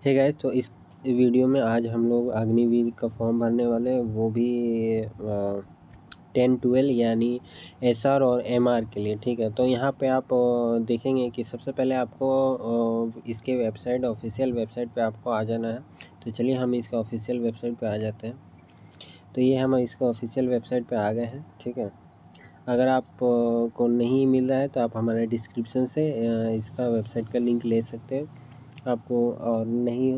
Hey guys, तो इस video में आज हम लोग अग्निवीर का फॉर्म भरने वाले हैं, वो भी 10-12 यानी एसआर और एमआर के लिए। ठीक है, तो यहाँ पे आप देखेंगे कि सबसे पहले आपको इसके ऑफिशियल वेबसाइट पे आपको आ जाना है। तो चलिए हम इसका ऑफिशियल वेबसाइट पे आ जाते हैं। तो ये हम इसका ऑफिशियल वेबसाइट पे आ गए हैं। ठीक है, अगर आप को नहीं मिल रहा है तो आप हमारे डिस्क्रिप्शन से इसका वेबसाइट का लिंक ले सकते हैं। आपको और नहीं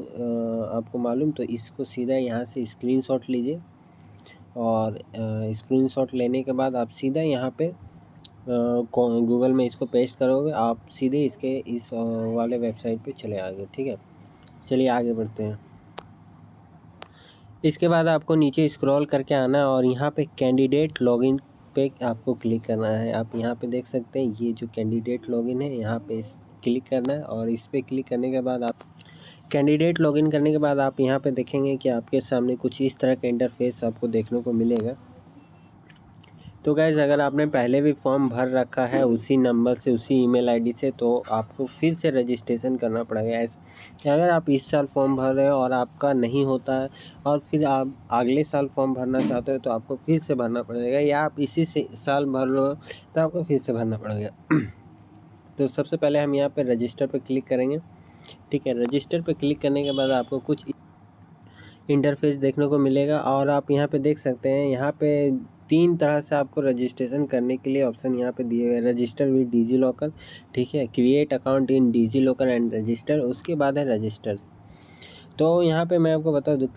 आपको मालूम तो इसको सीधा यहाँ से स्क्रीनशॉट लीजिए और स्क्रीनशॉट लेने के बाद आप सीधा यहाँ पे गूगल में इसको पेस्ट करोगे, आप सीधे इसके इस वाले वेबसाइट पे चले आगे। ठीक है, चलिए आगे बढ़ते हैं। इसके बाद आपको नीचे स्क्रॉल करके आना है और यहाँ पे कैंडिडेट लॉगिन पे आपको क्लिक करना है। आप यहाँ पे देख सकते हैं ये जो कैंडिडेट लॉगिन है, यहाँ पे क्लिक करना है और इस पे क्लिक करने के बाद आप कैंडिडेट लॉगिन करने के बाद आप यहाँ पे देखेंगे कि आपके सामने कुछ इस तरह का इंटरफेस आपको देखने को मिलेगा। तो गाइज़, अगर आपने पहले भी फॉर्म भर रखा है उसी नंबर से, उसी ईमेल आईडी से, तो आपको फिर से रजिस्ट्रेशन करना पड़ेगा। ऐसे अगर आप इस साल फॉर्म भर रहे हो और आपका नहीं होता है और फिर आप अगले साल फॉर्म भरना चाहते हो तो आपको फिर से भरना पड़ेगा, या आप इसी से साल भर रहे हो तो आपको फिर से भरना पड़ेगा। तो सबसे पहले हम यहाँ पर रजिस्टर पर क्लिक करेंगे। ठीक है, रजिस्टर पर क्लिक करने के बाद आपको कुछ इंटरफेस देखने को मिलेगा और आप यहाँ पे देख सकते हैं, यहाँ पे 3 तरह से आपको रजिस्ट्रेशन करने के लिए ऑप्शन यहाँ पे दिए हुए हैं। रजिस्टर विद डिजी लॉकर, ठीक है, create account in DigiLocker and register, उसके बाद है रजिस्टर्स। तो यहाँ पे मैं आपको बता दूँ,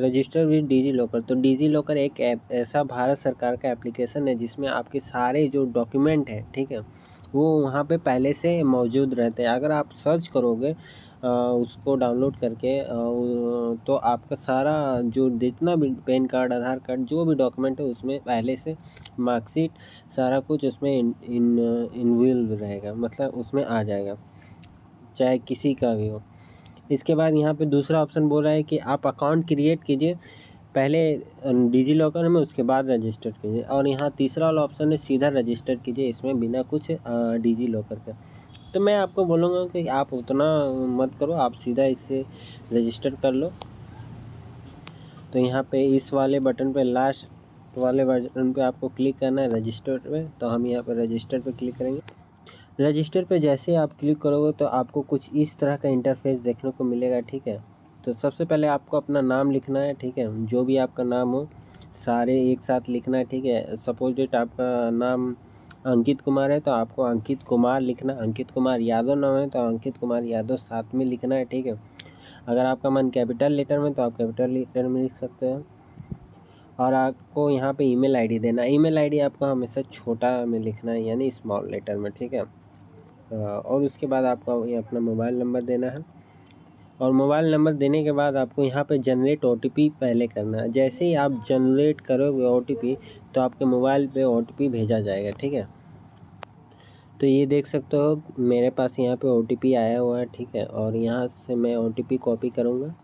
रजिस्टर विद डिजी लॉकर, तो डिजी लॉकर एक ऐसा भारत सरकार का एप्लीकेशन है जिसमें आपके सारे जो डॉक्यूमेंट है, ठीक है, वो वहाँ पे पहले से मौजूद रहते हैं। अगर आप सर्च करोगे उसको डाउनलोड करके तो आपका सारा जो जितना भी पैन कार्ड, आधार कार्ड, जो भी डॉक्यूमेंट है उसमें पहले से मार्कशीट, सारा कुछ उसमें इनविल्व रहेगा, मतलब उसमें आ जाएगा, चाहे किसी का भी हो। इसके बाद यहाँ पे दूसरा ऑप्शन बोल रहा है कि आप अकाउंट क्रिएट कीजिए पहले डिजी लॉकर में, उसके बाद रजिस्टर कीजिए। और यहाँ तीसरा वाला ऑप्शन है सीधा रजिस्टर कीजिए, इसमें बिना कुछ डिजी लॉकर का। तो मैं आपको बोलूँगा कि आप उतना मत करो, आप सीधा इससे रजिस्टर कर लो। तो यहाँ पे इस वाले बटन पे, लास्ट वाले बटन पे आपको क्लिक करना है रजिस्टर पे। तो हम यहाँ पे रजिस्टर पे क्लिक करेंगे। रजिस्टर पे जैसे ही आप क्लिक करोगे तो आपको कुछ इस तरह का इंटरफेस देखने को मिलेगा। ठीक है, तो सबसे पहले आपको अपना नाम लिखना है। ठीक है, जो भी आपका नाम हो सारे एक साथ लिखना है। ठीक है, सपोज डेट आपका नाम अंकित कुमार है तो आपको अंकित कुमार लिखना, अंकित कुमार यादव नाम है तो अंकित कुमार यादव साथ में लिखना है। ठीक है, अगर आपका मन कैपिटल लेटर में तो आप कैपिटल लेटर में लिख सकते हो। और आपको यहाँ पे ईमेल आईडी देना है। ईमेल आईडी आपको हमेशा छोटा में लिखना है, यानी स्मॉल लेटर में। ठीक है, और उसके बाद आपको ये अपना मोबाइल नंबर देना है और मोबाइल नंबर देने के बाद आपको यहाँ पे जनरेट ओटीपी पहले करना है। जैसे ही आप जनरेट करोगे ओटीपी तो आपके मोबाइल पे ओटीपी भेजा जाएगा। ठीक है, तो ये देख सकते हो मेरे पास यहाँ पे ओटीपी आया हुआ है। ठीक है, और यहाँ से मैं ओटीपी कॉपी करूँगा।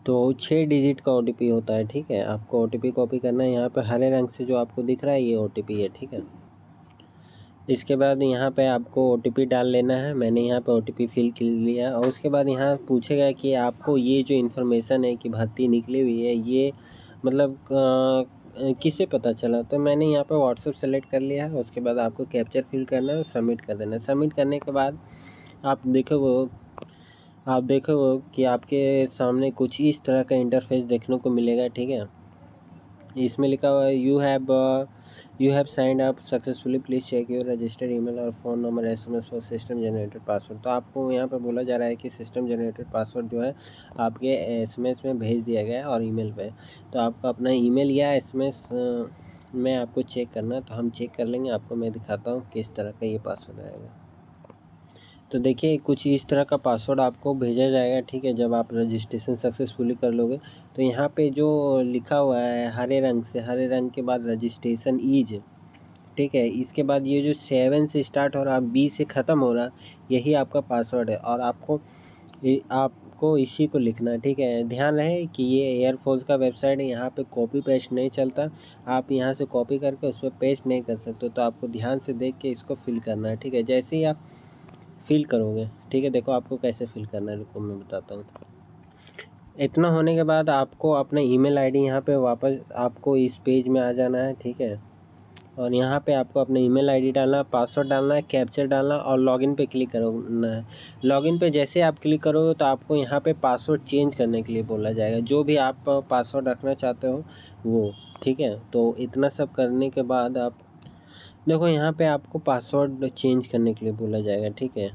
तो 6 डिजिट का ओटीपी होता है। ठीक है, आपको ओटीपी कॉपी करना है। यहाँ पे हरे रंग से जो आपको दिख रहा है ये ओटीपी है। ठीक है, इसके बाद यहाँ पे आपको ओटीपी डाल लेना है। मैंने यहाँ पे ओटीपी फिल कर लिया और उसके बाद यहाँ पूछेगा कि आपको ये जो इन्फॉर्मेशन है कि भर्ती निकली हुई है, ये मतलब किसे पता चला। तो मैंने यहाँ पे व्हाट्सएप सेलेक्ट कर लिया है। उसके बाद आपको कैप्चर फिल करना है और सबमिट कर देना है। सबमिट करने के बाद आप देखोगे कि आपके सामने कुछ इस तरह का इंटरफेस देखने को मिलेगा। ठीक है, इसमें लिखा हुआ है you have signed up successfully, please check your registered email और phone number SMS for system generated password. तो आपको यहाँ पे बोला जा रहा है कि सिस्टम जनरेटेड पासवर्ड जो है आपके एसएमएस में भेज दिया गया है और ईमेल पे। तो आपको अपना ईमेल या एसएमएस में आपको चेक करना है। तो हम चेक कर लेंगे, आपको मैं दिखाता हूँ किस तरह का ये पासवर्ड आएगा। तो देखिए कुछ इस तरह का पासवर्ड आपको भेजा जाएगा। ठीक है, जब आप रजिस्ट्रेशन सक्सेसफुली कर लोगे तो यहाँ पे जो लिखा हुआ है हरे रंग से, हरे रंग के बाद रजिस्ट्रेशन इज, ठीक है, इसके बाद ये जो 7 से स्टार्ट हो रहा है, बी से ख़त्म हो रहा, यही आपका पासवर्ड है और आपको इसी को लिखना है। ठीक है, ध्यान रहे कि ये एयरफोर्स का वेबसाइट है, यहाँ पे कॉपी पेस्ट नहीं चलता। आप यहाँ से कॉपी करके उस पर पेस्ट नहीं कर सकते, तो आपको ध्यान से देख के इसको फिल करना है। ठीक है, जैसे ही आप फिल करोगे, ठीक है, देखो आपको कैसे फिल करना है, रुको मैं बताता हूँ। इतना होने के बाद आपको अपना ईमेल आईडी यहाँ पे वापस आपको इस पेज में आ जाना है, ठीक है। और यहाँ पे आपको अपना ईमेल आईडी डालना है, पासवर्ड डालना है, कैप्चर डालना और लॉगिन पे क्लिक करना है। लॉगिन पे जैसे आप क्लिक करोगे तो आपको यहाँ पे पासवर्ड चेंज करने के लिए बोला जाएगा, जो भी आप पासवर्ड रखना चाहते हो वो, ठीक है। तो इतना सब करने के बाद आप देखो यहाँ पे आपको पासवर्ड चेंज करने के लिए बोला जाएगा, ठीक है।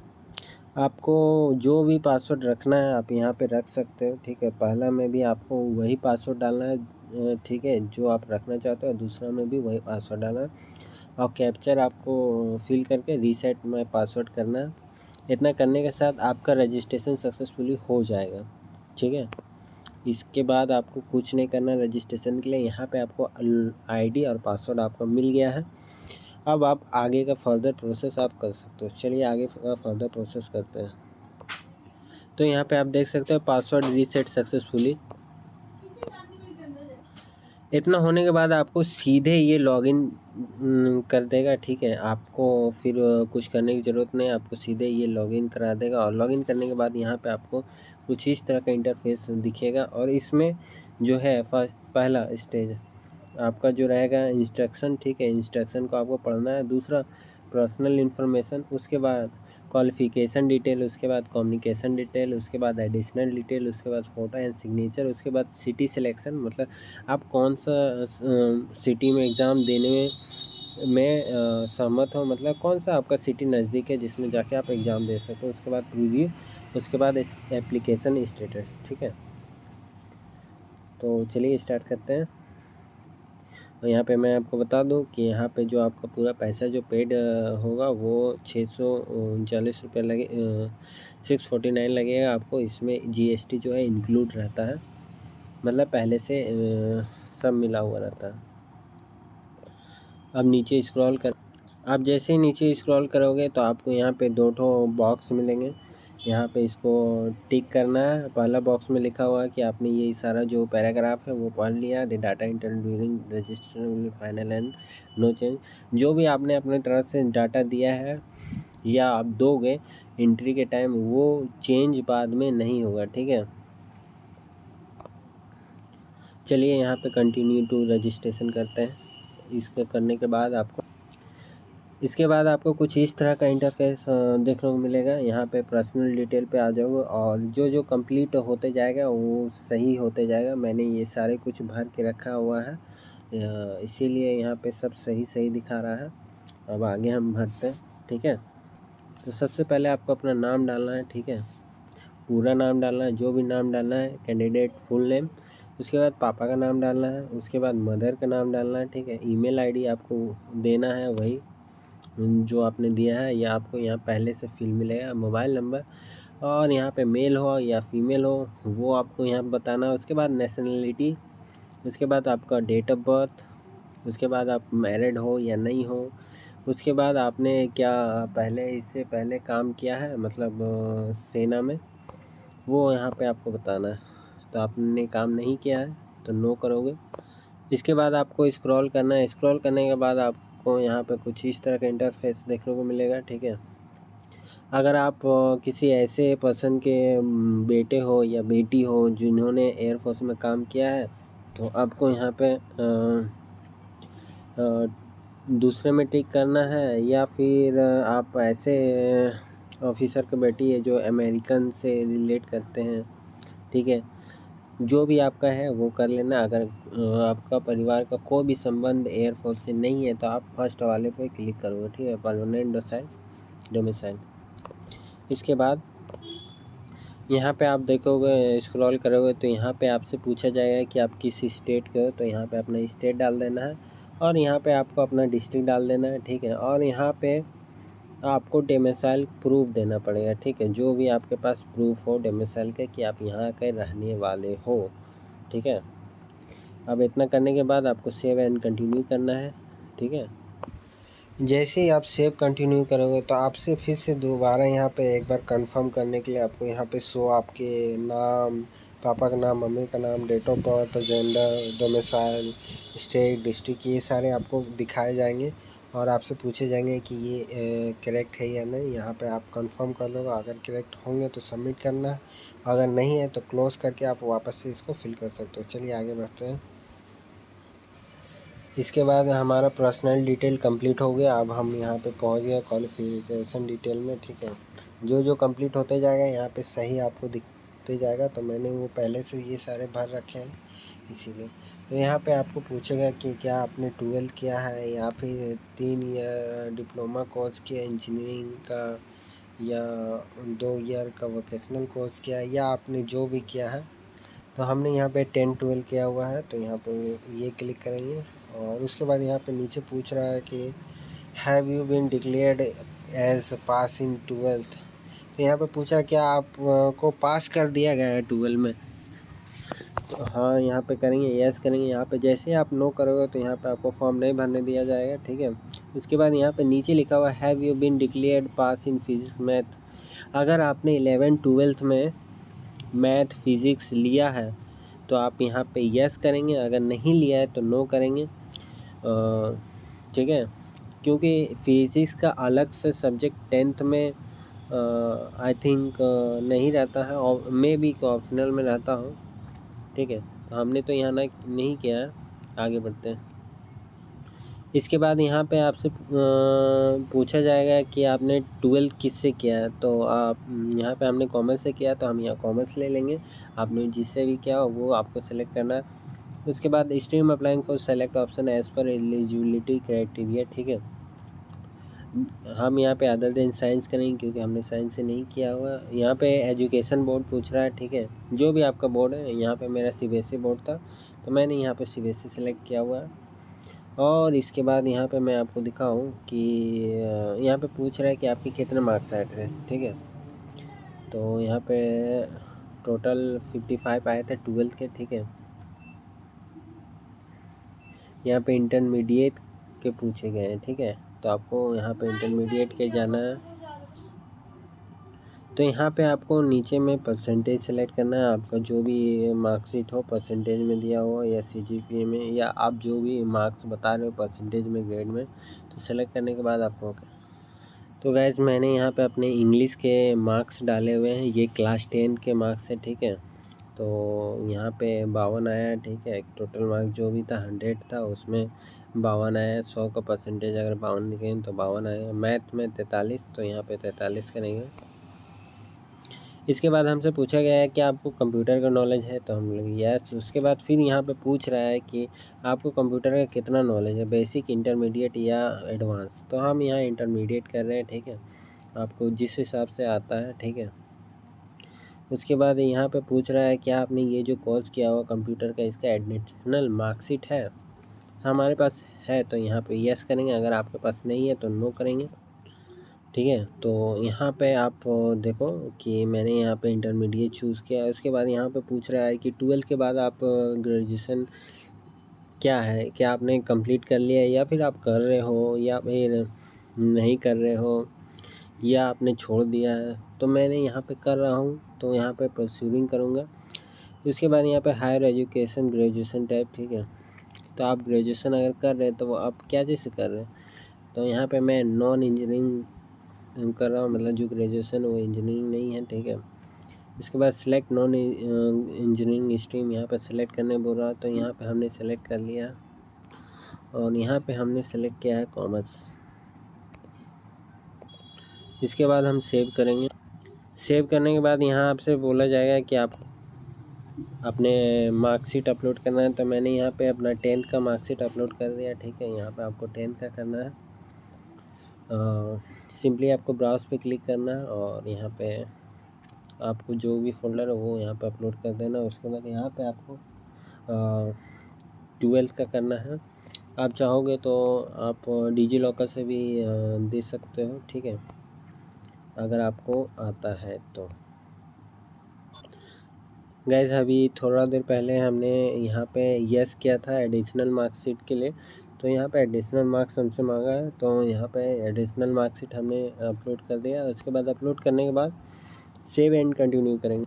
आपको जो भी पासवर्ड रखना है आप यहाँ पे रख सकते हो, ठीक है। पहला में भी आपको वही पासवर्ड डालना है, ठीक है, जो आप रखना चाहते हो। दूसरा में भी वही पासवर्ड डालना है और कैप्चर आपको फिल करके रीसेट में पासवर्ड करना है। इतना करने के साथ आपका रजिस्ट्रेशन सक्सेसफुली हो जाएगा, ठीक है। इसके बाद आपको कुछ नहीं करना रजिस्ट्रेशन के लिए। यहाँ पे आपको आईडी और पासवर्ड आपका मिल गया है। अब आप आगे का फर्दर प्रोसेस आप कर सकते हो। चलिए आगे का फर्दर प्रोसेस करते हैं। तो यहाँ पे आप देख सकते हो पासवर्ड रीसेट सक्सेसफुली। इतना होने के बाद आपको सीधे ये लॉगिन कर देगा, ठीक है। आपको फिर कुछ करने की ज़रूरत नहीं, आपको सीधे ये लॉगिन करा देगा। और लॉगिन करने के बाद यहाँ पे आपको कुछ इस तरह का इंटरफेस दिखेगा। और इसमें जो है पहला स्टेज आपका जो रहेगा इंस्ट्रक्शन, ठीक है। इंस्ट्रक्शन को आपको पढ़ना है। दूसरा पर्सनल इन्फॉर्मेशन, उसके बाद क्वालिफ़िकेशन डिटेल, उसके बाद कम्युनिकेशन डिटेल, उसके बाद एडिशनल डिटेल, उसके बाद फ़ोटो एंड सिग्नेचर, उसके बाद सिटी सिलेक्शन, मतलब आप कौन सा सिटी में एग्ज़ाम देने में सहमत हो, मतलब कौन सा आपका सिटी नज़दीक है जिसमें जाके आप एग्ज़ाम दे सको। उसके बाद प्रीव्यू, उसके बाद एप्लीकेशन स्टेटस, ठीक है। तो चलिए स्टार्ट करते हैं। और यहाँ पे मैं आपको बता दूं कि यहाँ पे जो आपका पूरा पैसा जो पेड होगा वो 639 लगे, 649 लगेगा आपको। इसमें जीएसटी जो है इंक्लूड रहता है, मतलब पहले से सब मिला हुआ रहता है। अब नीचे स्क्रॉल कर, आप जैसे ही नीचे स्क्रॉल करोगे तो आपको यहाँ पे दो बॉक्स मिलेंगे। यहाँ पे इसको टिक करना है। पहला बॉक्स में लिखा हुआ है कि आपने ये सारा जो पैराग्राफ है वो पढ़ लिया। The data enter during registration will final and no change. जो भी आपने अपने तरफ से डाटा दिया है या आप दोगे एंट्री के टाइम, वो चेंज बाद में नहीं होगा, ठीक है। चलिए यहाँ पे कंटिन्यू टू रजिस्ट्रेशन करते हैं। इसके करने के बाद इसके बाद आपको कुछ इस तरह का इंटरफेस देखने को मिलेगा। यहाँ पे पर्सनल डिटेल पे आ जाओगे और जो जो कंप्लीट होते जाएगा वो सही होते जाएगा। मैंने ये सारे कुछ भर के रखा हुआ है, इसीलिए यहाँ पे सब सही सही दिखा रहा है। अब आगे हम भरते हैं, ठीक है। तो सबसे पहले आपको अपना नाम डालना है, ठीक है। पूरा नाम डालना है, जो भी नाम डालना है, कैंडिडेट फुल नेम। उसके बाद पापा का नाम डालना है, उसके बाद मदर का नाम डालना है, ठीक है। ईमेल आईडी आपको देना है वही जो आपने दिया है, या आपको यहाँ पहले से फिल मिलेगा। मोबाइल नंबर और यहाँ पे मेल हो या फीमेल हो वो आपको यहाँ बताना है। उसके बाद नेशनलिटी, उसके बाद आपका डेट ऑफ बर्थ, उसके बाद आप मैरिड हो या नहीं हो, उसके बाद आपने क्या पहले इससे पहले काम किया है, मतलब सेना में, वो यहाँ पे आपको बताना है। तो आपने काम नहीं किया है तो नो करोगे। इसके बाद आपको स्क्रॉल करना है। स्क्रॉल करने के बाद आपको यहाँ पे कुछ इस तरह का इंटरफेस देखने को मिलेगा, ठीक है। अगर आप किसी ऐसे पर्सन के बेटे हो या बेटी हो जिन्होंने एयरफोर्स में काम किया है, तो आपको यहाँ पे दूसरे में टिक करना है। या फिर आप ऐसे ऑफिसर के बेटी है जो अमेरिकन से रिलेट करते हैं, ठीक है। जो भी आपका है वो कर लेना। अगर आपका परिवार का कोई भी संबंध एयरफोर्स से नहीं है तो आप फर्स्ट वाले पे क्लिक करोगे, ठीक है, परमानेंट डोमिसाइल। इसके बाद यहाँ पे आप देखोगे, स्क्रॉल करोगे तो यहाँ पे आपसे पूछा जाएगा कि आप किस स्टेट के हो। तो यहाँ पे अपना स्टेट डाल देना है और यहाँ पे आपको अपना डिस्ट्रिक्ट डाल देना है, ठीक है। और यहाँ पे आपको डोमिसाइल प्रूफ देना पड़ेगा, ठीक है। जो भी आपके पास प्रूफ हो डोमिसाइल के कि आप यहाँ के रहने वाले हो, ठीक है। अब इतना करने के बाद आपको सेव एंड कंटिन्यू करना है, ठीक है। जैसे ही आप सेव कंटिन्यू करोगे तो आपसे फिर से दोबारा यहाँ पे एक बार कंफर्म करने के लिए आपको यहाँ पे शो आपके नाम, पापा का नाम, मम्मी का नाम, date of birth, gender, domicile, state, district, ये सारे आपको दिखाए जाएंगे। और आपसे पूछे जाएंगे कि ये करेक्ट है या नहीं। यहाँ पे आप कंफर्म कर लो, अगर करेक्ट होंगे तो सबमिट करना है, अगर नहीं है तो क्लोज़ करके आप वापस से इसको फिल कर सकते हो। चलिए आगे बढ़ते हैं। इसके बाद हमारा पर्सनल डिटेल कंप्लीट हो गया। अब हम यहाँ पे पहुँच गए क्वालिफिकेशन डिटेल में, ठीक है। जो जो कंप्लीट होते जाएगा यहाँ पे सही आपको दिखते जाएगा। तो मैंने वो पहले से ये सारे भर रखे हैं इसीलिए। तो यहाँ पे आपको पूछेगा कि क्या आपने 12th किया है या फिर 3 ईयर डिप्लोमा कोर्स किया इंजीनियरिंग का, या 2 ईयर का वोकेशनल कोर्स किया है, या आपने जो भी किया है। तो हमने यहाँ पे 10-12 किया हुआ है, तो यहाँ पे ये क्लिक करेंगे। और उसके बाद यहाँ पे नीचे पूछ रहा है कि have you been declared as pass in 12th। तो यहाँ पे पूछा क्या आप को पास कर दिया गया है 12 में। तो हाँ यहाँ पे करेंगे, यस करेंगे। यहाँ पे जैसे आप नो करोगे तो यहाँ पे आपको फॉर्म नहीं भरने दिया जाएगा, ठीक है। उसके बाद यहाँ पे नीचे लिखा हुआ have you been declared pass in physics math. अगर आपने 11-12 में मैथ फिज़िक्स लिया है तो आप यहाँ पे यस करेंगे, अगर नहीं लिया है तो नो करेंगे, ठीक है। क्योंकि फिज़िक्स का अलग से सब्जेक्ट 10th में आई थिंक नहीं रहता है, और मे बी ऑप्शनल में रहता हो, ठीक है। तो हमने तो यहाँ नहीं किया है। आगे बढ़ते हैं। इसके बाद यहाँ पे आपसे पूछा जाएगा कि आपने 12th किससे किया है। तो आप यहाँ पे हमने कॉमर्स से किया, तो हम यहाँ कॉमर्स ले लेंगे। आपने जिससे भी किया हो वो आपको सेलेक्ट करना है। उसके बाद स्ट्रीम अप्लाइंग को select option as per eligibility criteria, ठीक है। हम यहाँ पे अदर देन साइंस करेंगे क्योंकि हमने साइंस से नहीं किया हुआ। यहाँ पे एजुकेशन बोर्ड पूछ रहा है, ठीक है। जो भी आपका बोर्ड है, यहाँ पे मेरा CBSE बोर्ड था तो मैंने यहाँ पे CBSE सेलेक्ट किया हुआ है। और इसके बाद यहाँ पे मैं आपको दिखाऊं कि यहाँ पे पूछ रहा है कि आपके कितने मार्क्स आए थे, ठीक है। तो यहाँ पे टोटल 55 आए थे 12th के, ठीक है। यहाँ पे इंटरमीडिएट के पूछे गए हैं, ठीक है। तो आपको यहाँ पे इंटरमीडिएट के जाना है। तो यहाँ पे आपको नीचे में परसेंटेज सेलेक्ट करना है, आपका जो भी मार्कशीट हो परसेंटेज में दिया हो, या CGPA में, या आप जो भी मार्क्स बता रहे हो परसेंटेज में, ग्रेड में। तो सेलेक्ट करने के बाद आपको तो गाइस मैंने यहाँ पे अपने इंग्लिश के मार्क्स डाले हुए हैं। ये क्लास 10 के मार्क्स है, ठीक है। तो यहाँ पे 52 आया है, ठीक है। टोटल मार्क्स जो भी था 100 था, उसमें 52 आया है। 100 का परसेंटेज अगर 52 लिखें तो 52 आएगा। मैथ में 43, तो यहाँ पे 43 करेंगे। इसके बाद हमसे पूछा गया है कि आपको कंप्यूटर का नॉलेज है, तो हम लोग यस। उसके बाद फिर यहाँ पे पूछ रहा है कि आपको कंप्यूटर का कितना नॉलेज है, बेसिक, इंटरमीडिएट या एडवांस। तो हम यहाँ इंटरमीडिएट कर रहे हैं, ठीक है। आपको जिस हिसाब से आता है, ठीक है। उसके बाद यहाँ पे पूछ रहा है कि आपने ये जो कोर्स किया हुआ कंप्यूटर का, इसका एडिशनल मार्कशीट है। हमारे पास है तो यहाँ पे यस करेंगे, अगर आपके पास नहीं है तो नो करेंगे, ठीक है। तो यहाँ पे आप देखो कि मैंने यहाँ पे इंटरमीडिएट चूज़ किया है। उसके बाद यहाँ पे पूछ रहा है कि 12th के बाद आप ग्रेजुएशन क्या है, क्या आपने कंप्लीट कर लिया है, या फिर आप कर रहे हो, या फिर नहीं कर रहे हो, या आपने छोड़ दिया है। तो मैंने यहाँ पे कर रहा हूँ, तो यहाँ पे परस्यूइंग करूँगा। उसके बाद यहाँ पे हायर एजुकेशन ग्रेजुएशन टाइप, ठीक है। तो आप ग्रेजुएशन अगर कर रहे हैं तो वो आप क्या चीज़ से कर रहे हैं। तो यहाँ पे मैं नॉन इंजीनियरिंग कर रहा हूँ, मतलब जो ग्रेजुएशन वो इंजीनियरिंग नहीं है, ठीक है। इसके बाद सिलेक्ट नॉन इंजीनियरिंग स्ट्रीम यहाँ पे सेलेक्ट करने बोल रहा है, तो यहाँ पे हमने सेलेक्ट कर लिया और यहाँ पे हमने सेलेक्ट किया है कॉमर्स। इसके बाद हम सेव करेंगे। सेव करने के बाद यहाँ आपसे बोला जाएगा कि आप अपने मार्कशीट अपलोड करना है। तो मैंने यहाँ पे अपना 10th का मार्कशीट अपलोड कर दिया, ठीक है। यहाँ पे आपको 10th का करना है। सिंपली आपको ब्राउज़ पे क्लिक करना है और यहाँ पे आपको जो भी फोल्डर है वो यहाँ पे अपलोड कर देना। उसके बाद यहाँ पे आपको 12th का करना है। आप चाहोगे तो आप डिजी लॉकर से भी दे सकते हो, ठीक है, अगर आपको आता है तो। गाइस अभी थोड़ा देर पहले हमने यहाँ पे यस किया था एडिशनल मार्कशीट के लिए, तो यहाँ पे एडिशनल मार्क्स हमसे मांगा है, तो यहाँ पे एडिशनल मार्कशीट हमने अपलोड कर दिया। उसके बाद अपलोड करने के बाद सेव एंड कंटिन्यू करेंगे।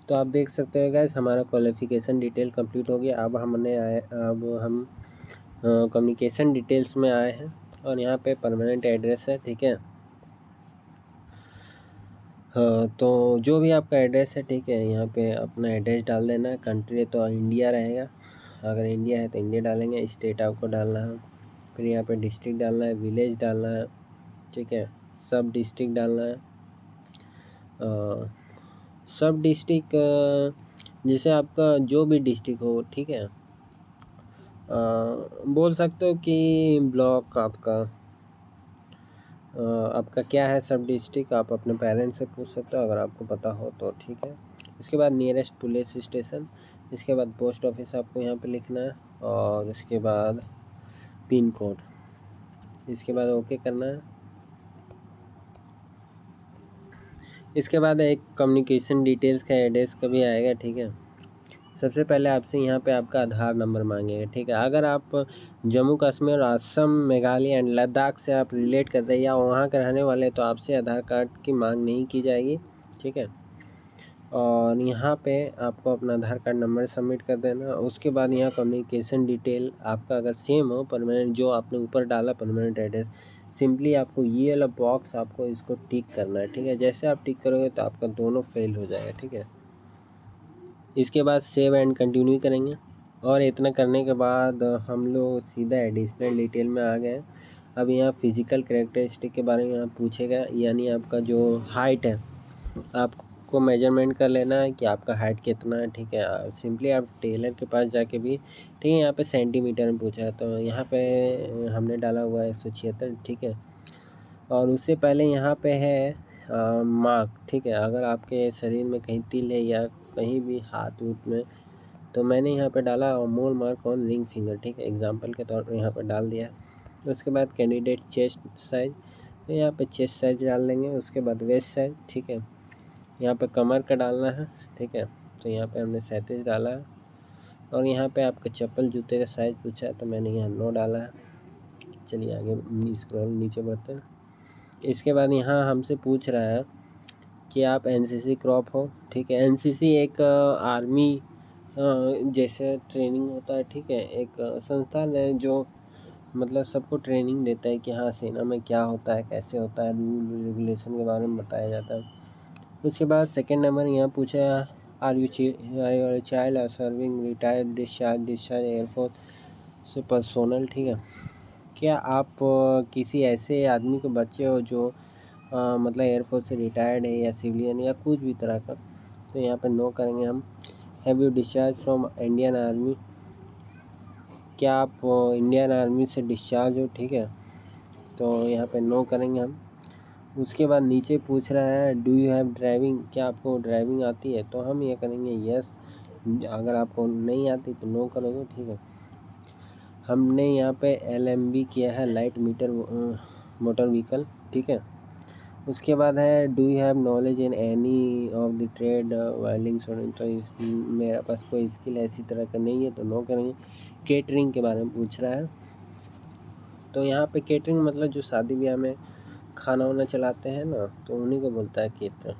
तो आप देख सकते हो गाइस हमारा क्वालिफ़िकेशन डिटेल कंप्लीट हो गया। अब हम कम्युनिकेशन डिटेल्स में आए हैं। और यहाँ पे परमानेंट एड्रेस है, ठीक है। हाँ, तो जो भी आपका एड्रेस है, ठीक है, यहाँ पे अपना एड्रेस डाल देना है। कंट्री तो इंडिया रहेगा, अगर इंडिया है तो इंडिया डालेंगे। स्टेट आपको डालना है, फिर यहाँ पे डिस्ट्रिक्ट डालना है, विलेज डालना है, ठीक है, सब डिस्ट्रिक्ट डालना है। सब डिस्ट्रिक्ट जैसे आपका जो भी डिस्ट्रिक्ट हो, ठीक है, बोल सकते हो कि ब्लॉक आपका क्या है सब डिस्ट्रिक्ट, आप अपने पेरेंट्स से पूछ सकते हो अगर आपको पता हो तो, ठीक है। इसके बाद नियरेस्ट पुलिस स्टेशन, इसके बाद पोस्ट ऑफिस आपको यहाँ पे लिखना है, और इसके बाद पिन कोड, इसके बाद ओके करना है। इसके बाद एक कम्युनिकेशन डिटेल्स का एड्रेस का भी आएगा, ठीक है। सबसे पहले आपसे यहाँ पे आपका आधार नंबर मांगेगा, ठीक है। अगर आप जम्मू कश्मीर, असम, मेघालय एंड लद्दाख से आप रिलेट करते हैं या वहाँ के रहने वाले, तो आपसे आधार कार्ड की मांग नहीं की जाएगी, ठीक है। और यहाँ पे आपको अपना आधार कार्ड नंबर सबमिट कर देना। उसके बाद यहाँ कम्युनिकेशन डिटेल आपका अगर सेम हो, परमानेंट जो आपने ऊपर डाला परमानेंट एड्रेस, सिंपली आपको ये वाला बॉक्स आपको इसको टिक करना है, ठीक है। जैसे आप टिक करोगे तो आपका दोनों फेल हो जाएगा, ठीक है। इसके बाद सेव एंड कंटिन्यू करेंगे, और इतना करने के बाद हम लोग सीधा एडिशनल डिटेल में आ गए। अब यहाँ फिजिकल कैरेक्टरिस्टिक के बारे में आप पूछेगा, यानी आपका जो हाइट है आपको मेजरमेंट कर लेना है कि आपका हाइट कितना है, ठीक है। सिंपली आप टेलर के पास जाके भी, ठीक है, यहाँ पे सेंटीमीटर में पूछा है, तो यहाँ पे हमने डाला हुआ है 176, ठीक है। और उससे पहले यहाँ पे है मार्क, ठीक है। अगर आपके शरीर में कहीं तिल है या कहीं भी हाथ वूथ में, तो मैंने यहाँ पे डाला मोल मार्क ऑन रिंग फिंगर, ठीक है, एग्जांपल के तौर पर यहाँ पर डाल दिया। उसके बाद कैंडिडेट चेस्ट साइज, तो यहाँ पे चेस्ट साइज डाल लेंगे। उसके बाद वेस्ट साइज, ठीक है, यहाँ पे कमर का डालना है, ठीक है, तो यहाँ पे हमने 37 डाला है। और यहाँ पे आपके चप्पल जूते का साइज़ पूछा है, तो मैंने यहाँ 9 डाला है। चलिए आगे स्क्रॉल नीचे बढ़ते हैं। इसके बाद यहाँ हमसे पूछ रहा है कि आप एनसीसी क्रॉप हो, ठीक है। एनसीसी एक आर्मी जैसे ट्रेनिंग होता है, ठीक है, एक संस्थान है जो मतलब सबको ट्रेनिंग देता है कि हाँ सेना में क्या होता है, कैसे होता है, रूल रेगुलेशन के बारे में बताया जाता है। उसके बाद सेकेंड नंबर यहाँ पूछा है, are you child or serving, retired, discharge air force से पर्सोनल, ठीक है। क्या आप किसी ऐसे आदमी के बच्चे हो जो मतलब एयरफोर्स से रिटायर्ड है या सिविलियन या कुछ भी तरह का, तो यहाँ पर नो करेंगे हम। Have you discharge from Indian army, क्या आप इंडियन आर्मी से डिस्चार्ज हो, ठीक है, तो यहाँ पे नो करेंगे हम। उसके बाद नीचे पूछ रहा है डू यू हैव ड्राइविंग, क्या आपको ड्राइविंग आती है, तो हम ये करेंगे यस। अगर आपको नहीं आती तो नो करोगे, ठीक है। हमने यहाँ पे LMV किया है, लाइट मीटर मोटर व्हीकल, ठीक है। उसके बाद है do you have knowledge in any of the trade, welding, soldering, तो मेरा पास कोई स्किल ऐसी तरह का नहीं है, तो नो करेंगे। केटरिंग के बारे में पूछ रहा है, तो यहाँ पे केटरिंग मतलब जो शादी ब्याह में खाना वाना चलाते हैं ना, तो उन्हीं को बोलता है केटर,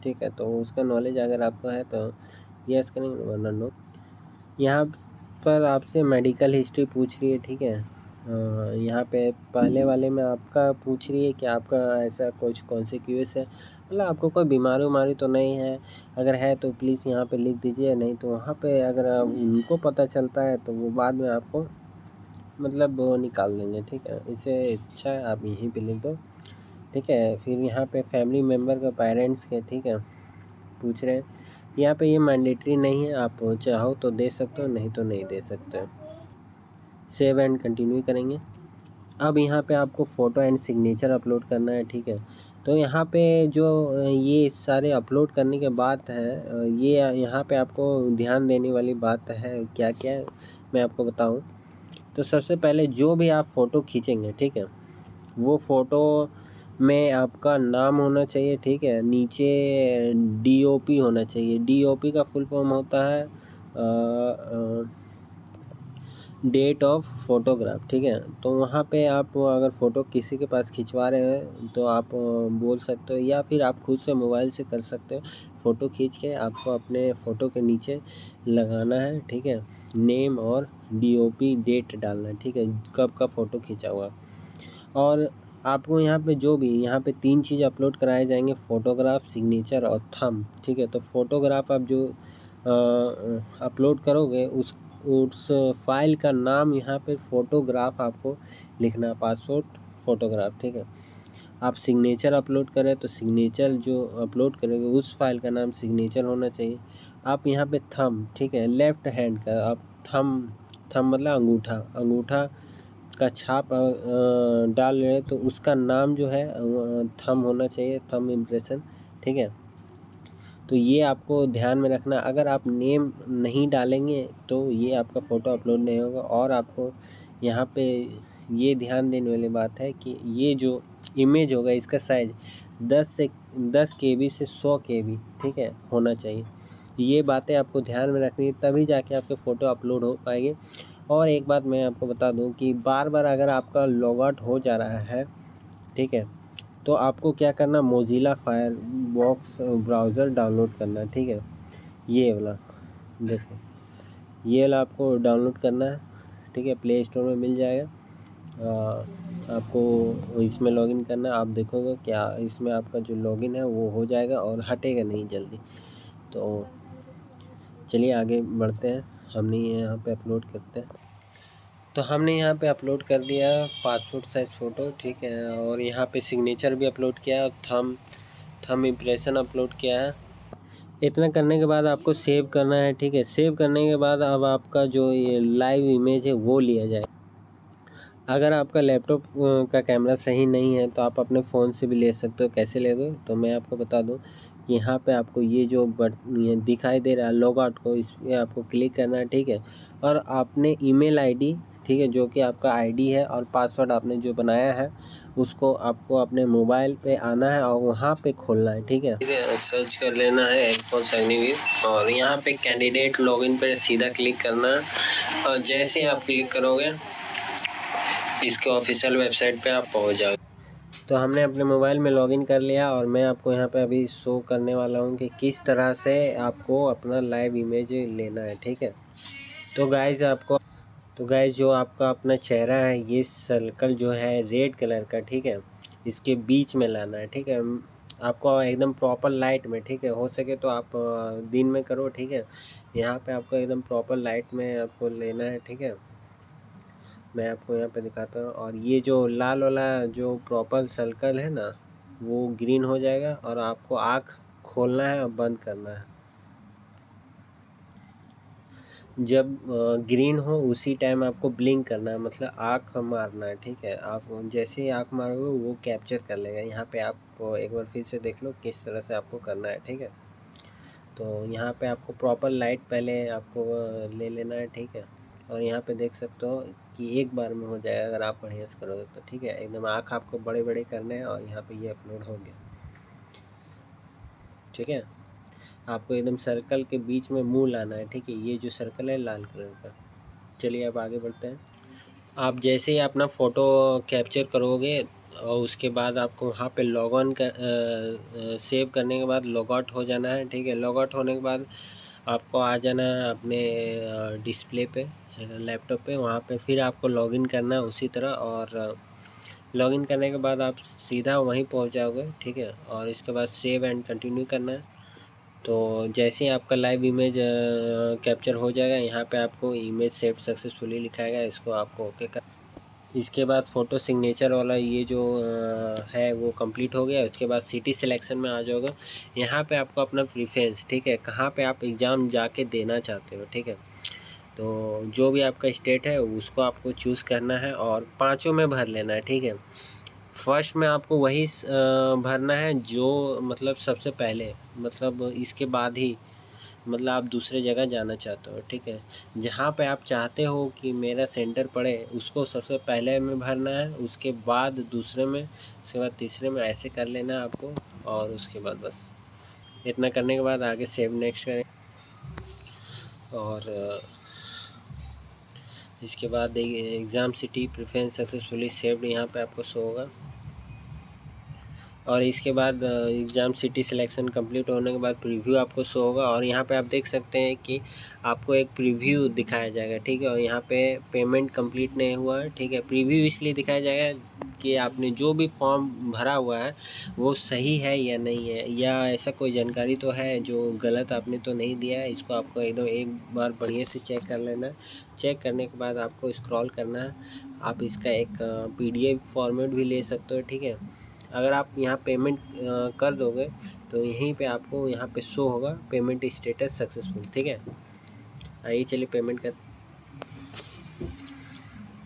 ठीक है। तो उसका नॉलेज अगर आपको है तो यस करेंगे, वरना नो। यहाँ पर आपसे मेडिकल हिस्ट्री पूछ रही है, ठीक है। यहाँ पे पहले वाले में आपका पूछ रही है कि आपका ऐसा कुछ कॉन्सिक्वेंस है, मतलब आपको कोई बीमारी तो नहीं है, अगर है तो प्लीज़ यहाँ पे लिख दीजिए, नहीं तो वहाँ पे अगर उनको पता चलता है तो वो बाद में आपको मतलब वो निकाल देंगे, ठीक है। इससे अच्छा है आप यहीं पे लिख दो, ठीक है। फिर यहाँ पे फैमिली मेम्बर का पेरेंट्स के, ठीक है, पूछ रहे हैं। यहाँ पे ये मैंडेटरी नहीं है, आप चाहो तो दे सकते हो, नहीं तो नहीं दे सकते। सेव एंड कंटिन्यू करेंगे। अब यहाँ पे आपको फ़ोटो एंड सिग्नेचर अपलोड करना है, ठीक है। तो यहाँ पे जो ये सारे अपलोड करने के बाद है, ये यहाँ पे आपको ध्यान देने वाली बात है, क्या क्या है मैं आपको बताऊँ। तो सबसे पहले जो भी आप फ़ोटो खींचेंगे, ठीक है, वो फ़ोटो में आपका नाम होना चाहिए, ठीक है। नीचे DOP होना चाहिए। DOP का फुल फॉर्म होता है डेट ऑफ फोटोग्राफ, ठीक है। तो वहाँ पे आप अगर फ़ोटो किसी के पास खिंचवा रहे हैं तो आप बोल सकते हो, या फिर आप खुद से मोबाइल से कर सकते हो। फ़ोटो खींच के आपको अपने फ़ोटो के नीचे लगाना है, ठीक है, नेम और DOP डेट डालना है, ठीक है, कब का फ़ोटो खींचा हुआ। और आपको यहाँ पे जो भी यहाँ पे 3 चीज़ अपलोड कराए जाएंगे, फ़ोटोग्राफ, सिग्नेचर और थंब, ठीक है। तो फ़ोटोग्राफ आप जो अपलोड करोगे उस फाइल का नाम यहाँ पे फ़ोटोग्राफ आपको लिखना है, पासपोर्ट फ़ोटोग्राफ, ठीक है। आप सिग्नेचर अपलोड करें तो सिग्नेचर जो अपलोड करेंगे उस फाइल का नाम सिग्नेचर होना चाहिए। आप यहाँ पे थंब, ठीक है, लेफ़्ट हैंड का आप थंब मतलब अंगूठा का छाप डाल रहे हैं तो उसका नाम जो है थंब होना चाहिए, थंब इम्प्रेशन, ठीक है। तो ये आपको ध्यान में रखना, अगर आप नेम नहीं डालेंगे तो ये आपका फ़ोटो अपलोड नहीं होगा। और आपको यहाँ पे ये ध्यान देने वाली बात है कि ये जो इमेज होगा इसका साइज़ 10 KB से 100 KB, ठीक है, होना चाहिए। ये बातें आपको ध्यान में रखनी है, तभी जाके आपके फ़ोटो अपलोड हो पाएंगे। और एक बात मैं आपको बता दूं कि बार बार अगर आपका लॉग आउट हो जा रहा है, ठीक है, तो आपको क्या करना, मोज़िला फायरफॉक्स ब्राउज़र डाउनलोड करना है, ठीक है। ये वाला देखो, ये वाला आपको डाउनलोड करना है, ठीक है, प्ले स्टोर में मिल जाएगा। आपको इसमें लॉगिन करना है। आप देखोगे क्या इसमें आपका जो लॉगिन है वो हो जाएगा और हटेगा नहीं जल्दी। तो चलिए आगे बढ़ते हैं, हमने यहाँ पे अपलोड करते हैं। तो हमने यहाँ पे अपलोड कर दिया पासपोर्ट साइज़ फ़ोटो, ठीक है, और यहाँ पे सिग्नेचर भी अपलोड किया और थंब इम्प्रेशन अपलोड किया है। इतना करने के बाद आपको सेव करना है, ठीक है। सेव करने के बाद अब आपका जो ये लाइव इमेज है वो लिया जाए। अगर आपका लैपटॉप का कैमरा सही नहीं है तो आप अपने फ़ोन से भी ले सकते हो। कैसे लोगे तो मैं आपको बता दूं, यहाँ पे आपको ये जो ये दिखाई दे रहा है लॉग आउट को, इस पर आपको क्लिक करना है, ठीक है। और आपने ईमेल आईडी, ठीक है, जो कि आपका आईडी है और पासवर्ड आपने जो बनाया है उसको आपको अपने मोबाइल पे आना है और वहाँ पे खोलना है, ठीक है। सर्च कर लेना है एल्फोंस अग्निवीर और यहाँ पे कैंडिडेट लॉगिन पे सीधा क्लिक करना है। और जैसे आप क्लिक करोगे इसके ऑफिशियल वेबसाइट पे आप पहुंच जाओगे। तो हमने अपने मोबाइल में लॉगिन कर लिया और मैं आपको यहाँ पे अभी शो करने वाला हूँ कि किस तरह से आपको अपना लाइव इमेज लेना है, ठीक है। तो गाइज जो आपका अपना चेहरा है, ये सर्कल जो है रेड कलर का, ठीक है, इसके बीच में लाना है, ठीक है। आपको एकदम प्रॉपर लाइट में, ठीक है, हो सके तो आप दिन में करो, ठीक है। यहाँ पे आपको एकदम प्रॉपर लाइट में आपको लेना है, ठीक है। मैं आपको यहाँ पे दिखाता हूँ और ये जो लाल वाला जो प्रॉपर सर्कल है ना वो ग्रीन हो जाएगा और आपको आँख खोलना है और बंद करना है। जब ग्रीन हो उसी टाइम आपको ब्लिंक करना है, मतलब आँख मारना है, ठीक है। आप जैसे ही आँख मारोगे वो कैप्चर कर लेगा। यहाँ पे आप एक बार फिर से देख लो किस तरह से आपको करना है, ठीक है। तो यहाँ पे आपको प्रॉपर लाइट पहले आपको ले लेना है, ठीक है। और यहाँ पे देख सकते हो कि एक बार में हो जाएगा अगर आप बढ़िया से करोगे तो, ठीक है। एकदम आँख आपको बड़े बड़े करने हैं और यहाँ पे ये अपलोड हो गया, ठीक है। आपको एकदम सर्कल के बीच में मुंह लाना है, ठीक है, ये जो सर्कल है लाल कलर का। चलिए अब आगे बढ़ते हैं। आप जैसे ही अपना फ़ोटो कैप्चर करोगे और उसके बाद आपको वहाँ पे लॉग ऑन कर सेव करने के बाद लॉग आउट हो जाना है, ठीक है। लॉग आउट होने के बाद आपको आ जाना है अपने डिस्प्ले पे, लैपटॉप पे, वहाँ पे फिर आपको लॉगिन करना है उसी तरह। और लॉगिन करने के बाद आप सीधा वहीं पहुँच जाओगे, ठीक है। और इसके बाद सेव एंड कंटिन्यू करना है। तो जैसे ही आपका लाइव इमेज कैप्चर हो जाएगा, यहाँ पे आपको इमेज सेव सक्सेसफुली लिखाएगा, इसको आपको ओके कर। इसके बाद फ़ोटो सिग्नेचर वाला ये जो है वो कंप्लीट हो गया। उसके बाद सिटी सिलेक्शन में आ जाओगे। यहाँ पे आपको अपना प्रेफरेंस, ठीक है, कहाँ पे आप एग्ज़ाम जाके देना चाहते हो, ठीक है। तो जो भी आपका स्टेट है उसको आपको चूज़ करना है और पाँचों में भर लेना है, ठीक है। फर्स्ट में आपको वही भरना है जो मतलब सबसे पहले, मतलब इसके बाद ही मतलब आप दूसरे जगह जाना चाहते हो, ठीक है। जहाँ पे आप चाहते हो कि मेरा सेंटर पड़े उसको सबसे पहले में भरना है, उसके बाद दूसरे में, उसके बाद तीसरे में, ऐसे कर लेना है आपको। और उसके बाद बस इतना करने के बाद आगे सेव नेक्स्ट करें। और इसके बाद देखिए exam city preference successfully saved यहाँ पे आपको शो होगा। और इसके बाद एग्ज़ाम सिटी सिलेक्शन कंप्लीट होने के बाद प्रीव्यू आपको शो होगा और यहाँ पे आप देख सकते हैं कि आपको एक प्रीव्यू दिखाया जाएगा, ठीक है। और यहाँ पे पेमेंट कंप्लीट नहीं हुआ है, ठीक है। प्रीव्यू इसलिए दिखाया जाएगा कि आपने जो भी फॉर्म भरा हुआ है वो सही है या नहीं है, या ऐसा कोई जानकारी तो है जो गलत आपने तो नहीं दिया है। इसको आपको एकदम एक बार बढ़िया से चेक कर लेना है। चेक करने के बाद आपको स्क्रॉल करना है। आप इसका एक PDF फॉर्मेट भी ले सकते हो, ठीक है। अगर आप यहाँ पेमेंट कर दोगे तो यहीं पे आपको यहाँ पे शो होगा पेमेंट स्टेटस सक्सेसफुल, ठीक है। आइए चलिए पेमेंट कर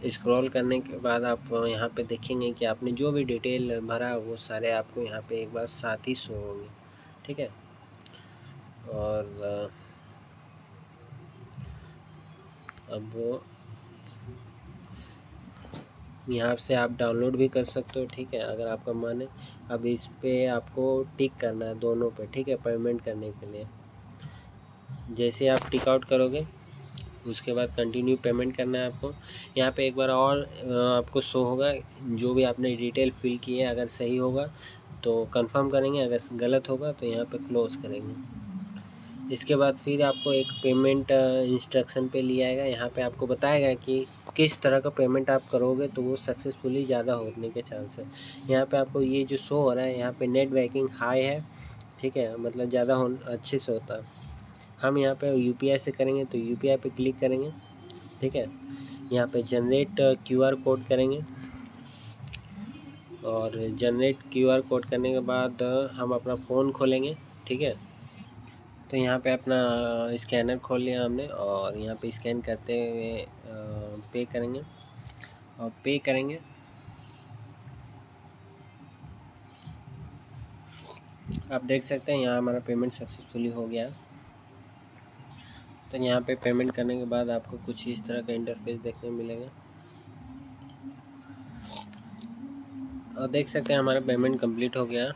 स्क्रॉल करने के बाद आप यहाँ पे देखेंगे कि आपने जो भी डिटेल भरा वो सारे आपको यहाँ पे एक बार साथ ही शो होंगे, ठीक है। और अब यहाँ से आप डाउनलोड भी कर सकते हो, ठीक है, अगर आपका मन है। अब इस पे आपको टिक करना है दोनों पे, ठीक है, पेमेंट करने के लिए। जैसे आप टिक आउट करोगे उसके बाद कंटिन्यू पेमेंट करना है आपको। यहाँ पे एक बार और आपको शो होगा जो भी आपने डिटेल फिल की है, अगर सही होगा तो कंफर्म करेंगे, अगर गलत होगा तो यहाँ पे क्लोज करेंगे। इसके बाद फिर आपको एक पेमेंट इंस्ट्रक्शन पे ले आएगा। यहाँ पे आपको बताएगा कि किस तरह का पेमेंट आप करोगे तो वो सक्सेसफुली ज़्यादा होने के चांस है। यहाँ पे आपको ये जो शो हो रहा है यहाँ पे नेट बैंकिंग हाई है, ठीक है, मतलब ज़्यादा अच्छे से होता है। हम यहाँ पे UPI से करेंगे तो UPI पे क्लिक करेंगे, ठीक है। यहाँ पे जनरेट QR कोड करेंगे और जनरेट QR कोड करने के बाद हम अपना फ़ोन खोलेंगे, ठीक है। तो यहाँ पे अपना स्कैनर खोल लिया हमने और यहाँ पे स्कैन करते हुए पे करेंगे और पे करेंगे। आप देख सकते हैं यहाँ हमारा पेमेंट सक्सेसफुली हो गया। तो यहाँ पे पेमेंट करने के बाद आपको कुछ इस तरह का इंटरफेस देखने मिलेगा और देख सकते हैं हमारा पेमेंट कंप्लीट हो गया।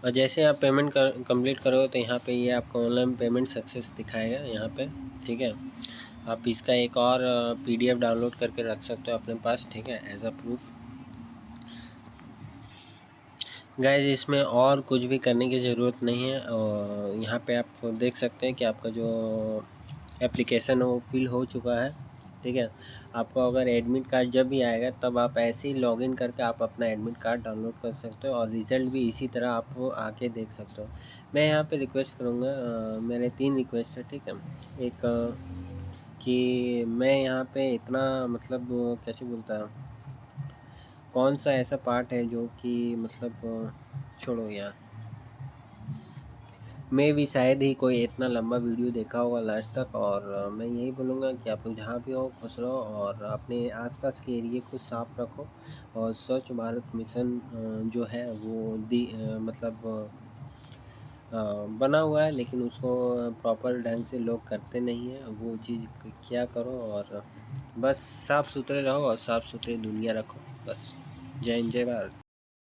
और जैसे आप पेमेंट कंप्लीट करोगे तो यहाँ पे ये आपको ऑनलाइन पेमेंट सक्सेस दिखाएगा यहाँ पे, ठीक है। आप इसका एक और PDF डाउनलोड करके रख सकते हो अपने पास, ठीक है, एज अ प्रूफ। गाइस इसमें और कुछ भी करने की ज़रूरत नहीं है और यहाँ पे आप देख सकते हैं कि आपका जो एप्लीकेशन है वो फिल हो चुका है, ठीक है। आपको अगर एडमिट कार्ड जब भी आएगा तब आप ऐसे ही लॉगिन करके आप अपना एडमिट कार्ड डाउनलोड कर सकते हो और रिज़ल्ट भी इसी तरह आप आके देख सकते हो। मैं यहाँ पे रिक्वेस्ट करूँगा, मेरे 3 रिक्वेस्ट है, ठीक है। एक कि मैं यहाँ पे इतना मतलब कैसे बोलता है, कौन सा ऐसा पार्ट है जो कि मतलब छोड़ो यार, मैं भी शायद ही कोई इतना लंबा वीडियो देखा होगा लास्ट तक। और मैं यही बोलूँगा कि आप लोग जहाँ भी हो खुश रहो और अपने आसपास के एरिए को साफ़ रखो। और स्वच्छ भारत मिशन जो है वो मतलब बना हुआ है लेकिन उसको प्रॉपर ढंग से लोग करते नहीं हैं, वो चीज़ क्या करो। और बस साफ़ सुथरे रहो और साफ़ सुथरी दुनिया रखो, बस। जय हिंद, जय भारत।